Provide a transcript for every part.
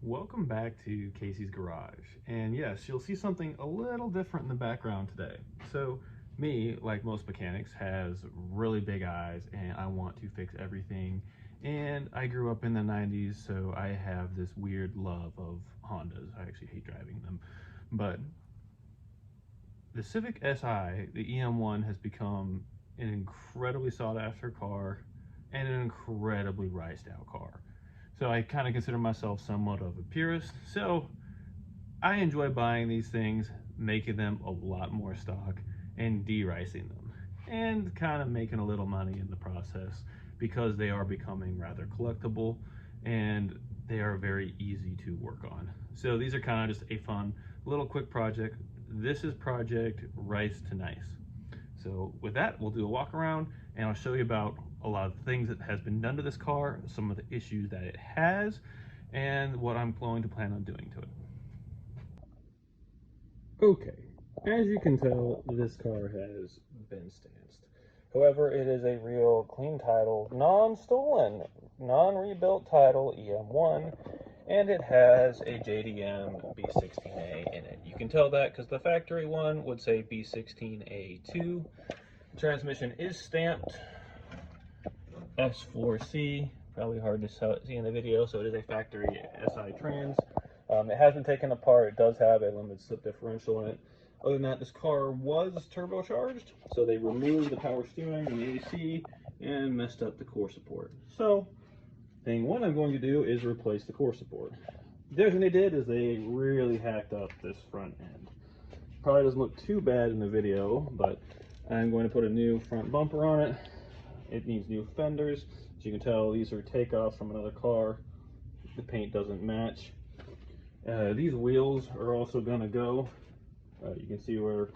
Welcome back to Casey's Garage. And yes, you'll see something a little different in the background today. So me, like most mechanics, has really big eyes and I want to fix everything. And I grew up in the 90s, so I have this weird love of Hondas. I actually hate driving them. But the Civic Si, the em1, has become an incredibly sought after car and an incredibly riced out car. So I kind of consider myself somewhat of a purist. So I enjoy buying these things, making them a lot more stock, and de-ricing them, and kind of making a little money in the process because they are becoming rather collectible and they are very easy to work on. So these are kind of just a fun little quick project. This is project rice2nice. So with that, we'll do a walk around and I'll show you about a lot of things that has been done to this car, some of the issues that it has, and what I'm going to plan on doing to it. Okay, as you can tell, this car has been stanced. However, it is a real clean title, non-stolen, non-rebuilt title em1, and it has a JDM B16A in it. You can tell that because the factory one would say B16A2. Transmission is stamped S4C, probably hard to see in the video, so it is a factory SI trans. It has been taken apart. It does have a limited slip differential in it. Other than that, this car was turbocharged, so they removed the power steering and the AC and messed up the core support. So thing one I'm going to do is replace the core support. The other thing they did is they really hacked up this front end. Probably doesn't look too bad in the video, but I'm going to put a new front bumper on it. It needs new fenders. As you can tell, these are takeoffs from another car. The paint doesn't match. These wheels are also gonna go. You can see where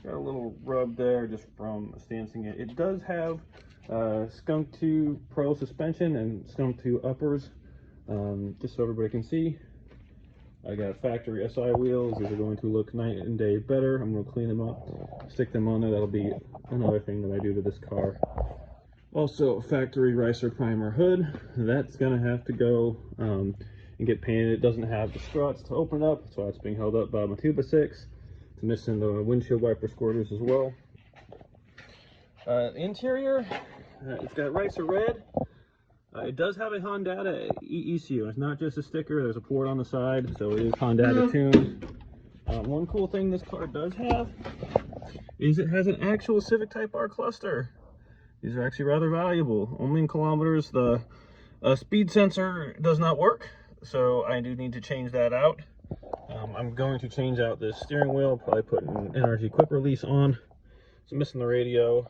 got a little rub there just from stancing it. It does have Skunk 2 Pro suspension and Skunk 2 uppers. Just so everybody can see, I got factory SI wheels. These are going to look night and day better. I'm going to clean them up, stick them on there. That'll be another thing that I do to this car. Also, factory ricer primer hood. That's going to have to go and get painted. It doesn't have the struts to open it up, so it's being held up by my 2x6. It's missing the windshield wiper squirters as well. Interior, it's got ricer red. It does have a Honda ECU. It's not just a sticker. There's a port on the side, so it is Honda tuned. One cool thing this car does have is it has an actual Civic Type R cluster. These are actually rather valuable. Only in kilometers. The speed sensor does not work, so I do need to change that out. I'm going to change out this steering wheel, probably put an NRG quick release on. It's missing the radio.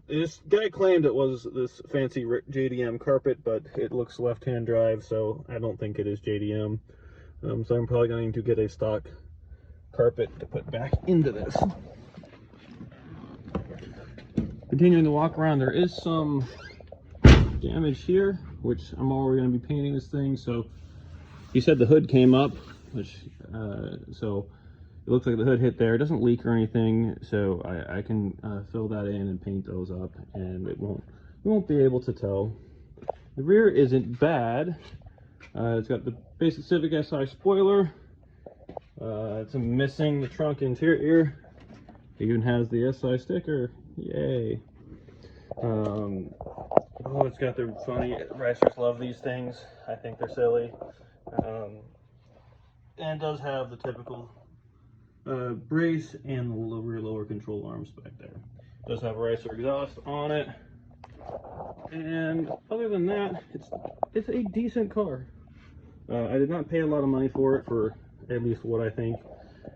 This guy claimed it was this fancy JDM carpet, but it looks left-hand drive, so I don't think it is JDM. So I'm probably going to get a stock carpet to put back into this. Continuing the walk around, there is some damage here, which I'm already going to be painting this thing. So he said the hood came up, which so it looks like the hood hit there. It doesn't leak or anything, so I can fill that in and paint those up, and you won't be able to tell. The rear isn't bad. It's got the basic Civic Si spoiler. It's missing the trunk interior. It even has the SI sticker. Yay. Oh, it's got the funny, racers love these things. I think they're silly. And it does have the typical brace and the lower control arms back there. It does have a ricer exhaust on it. And other than that, it's a decent car. I did not pay a lot of money for it, for at least what I think.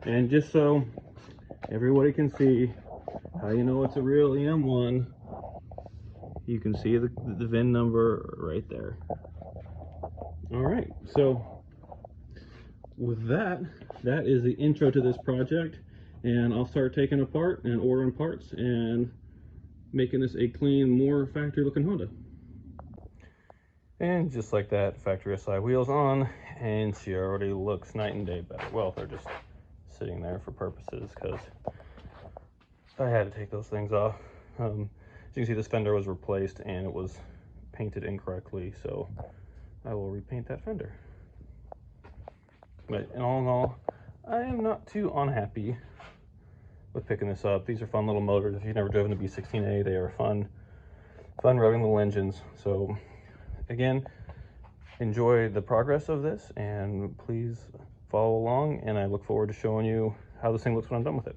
And just so everybody can see how you know it's a real em1, you can see the VIN number right there. All right, so with that is the intro to this project, and I'll start taking apart and ordering parts and making this a clean, more factory looking Honda. And just like that, factory SI wheels on, and she already looks night and day better. Well, they're just sitting there for purposes because I had to take those things off. As you can see, this fender was replaced and it was painted incorrectly, so I will repaint that fender. But in all, I am not too unhappy with picking this up. These are fun little motors. If you've never driven the B16A, they are fun rubbing little engines. So again, enjoy the progress of this and please follow along, and I look forward to showing you how this thing looks when I'm done with it.